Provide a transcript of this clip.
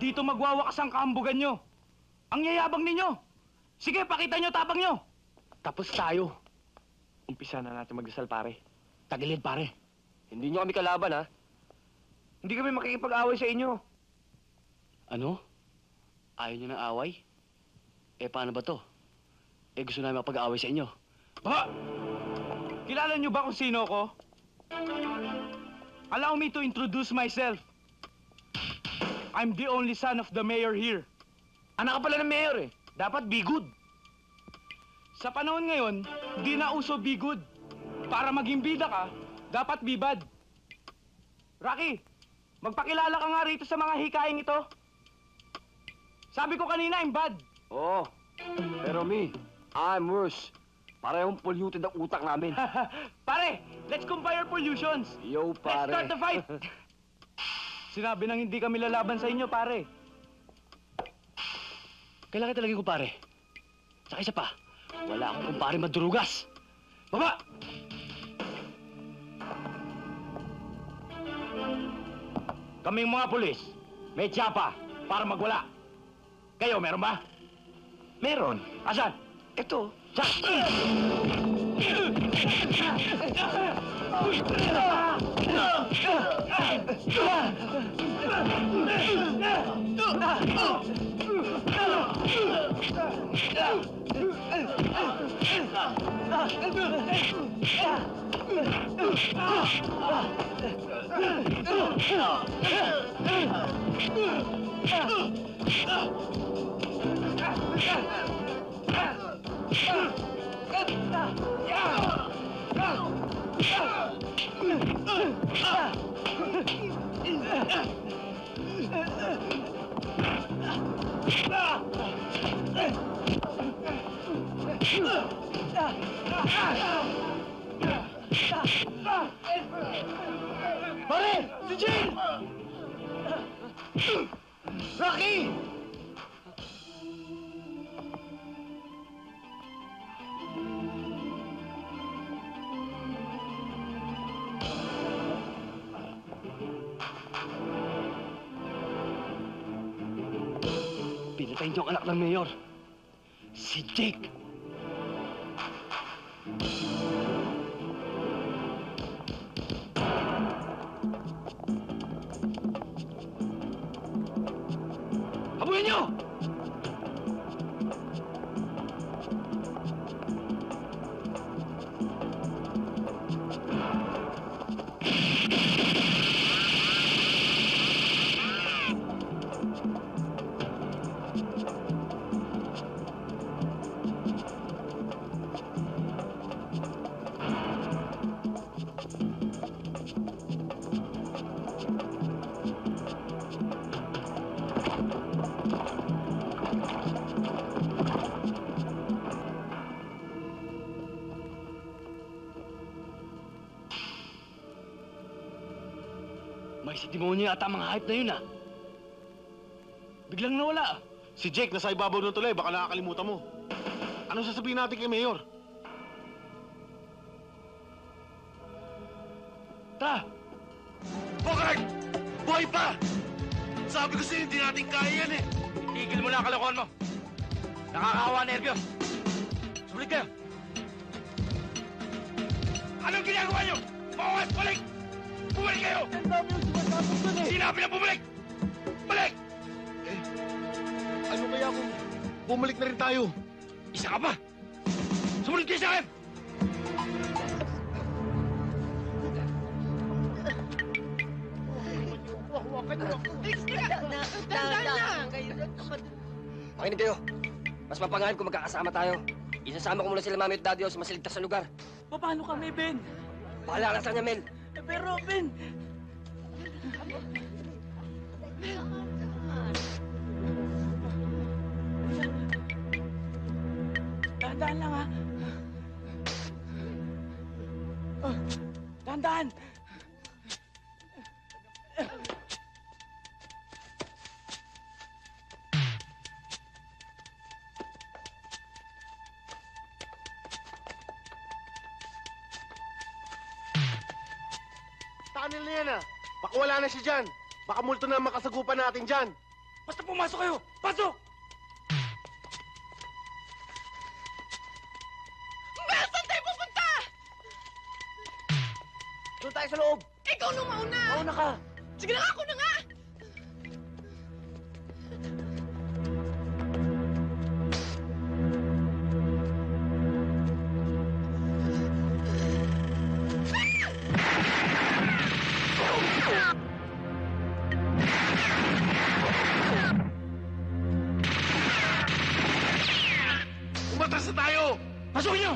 Dito magwawakas ang kahambugan nyo. Ang yayabang ninyo. Sige, pakita nyo tapang nyo. Tapos tayo. Umpisa na natin magdasal, pare. Tagilid, pare. Hindi nyo kami kalaban, ha? Hindi kami makikipag-away sa inyo. Ano? Ayaw nyo ng away? Eh, paano ba to? Eh, gusto namin makapag-away sa inyo. Ba! Kilala nyo ba kung sino ko? Allow me to introduce myself. I'm the only son of the mayor here. Anak ka pala ng mayor, eh. Dapat be good. Sa panahon ngayon, di na uso be good. Para maging bida ka, dapat be bad. Rocky, magpakilala ka nga rito sa mga hikaing ito. Sabi ko kanina, I'm bad. Oo. Pero I'm worse. Parehong polluted ang utak namin. Pare, let's compare pollutions. Yo, pare. Let's start the fight. Sinabi nang hindi kami lalaban sa inyo, pare. Kailangan talaga ko, pare. Saka isa pa, wala akong kumpare madurugas. Baba! Kaming mga pulis, may tsapa para magwala. Kayo, meron ba? Meron. Asan? Ito. Pare! Si Jane! Rocky! Pinatay niyo ang anak ng mayor. Si Jake. Habulin niyo! May si demonyo yata ang mga hype na yun, ah. Biglang nawala. Si Jake nasa ibabaw ng tulay, baka nakakalimutan mo. Anong sasabihin natin kay Mayor? Tara! Bogart! Buhay pa! Sabi ko sa'yo, hindi natin kaya yan eh. Tigil mo na ang kalokohan mo. Nakakahawa nervyos. Sulit kayo. Anong ginagawa niyo? Bawas! Balik! Bumalik kayo! Ang dami yung sumasabog dun eh. Sinabi na bumalik! Balik! Ano kaya kung bumalik na rin tayo? Isa ka pa! Sumunod kayo sa akin! Makinig kayo. Mas mapangalan kung magkakasama tayo. Isasama ko muna sila mami at daddy sa masiligtas na lugar. Paano kami, Ben? Bahala ka na sa kanya, Mel. Pero, Ben... Dahan-dahan lang, ha? Dahan-dahan! Tunnel na yan ah. Baka wala na siya dyan. Baka multo na ang makasagupan natin dyan. Basta pumasok kayo! Pasok! Saan tayo pupunta? Doon tayo sa loob. Ikaw nung mauna. Mauna ka! Sige na nga, ako na nga. Umatras na tayo! Pasukin niyo!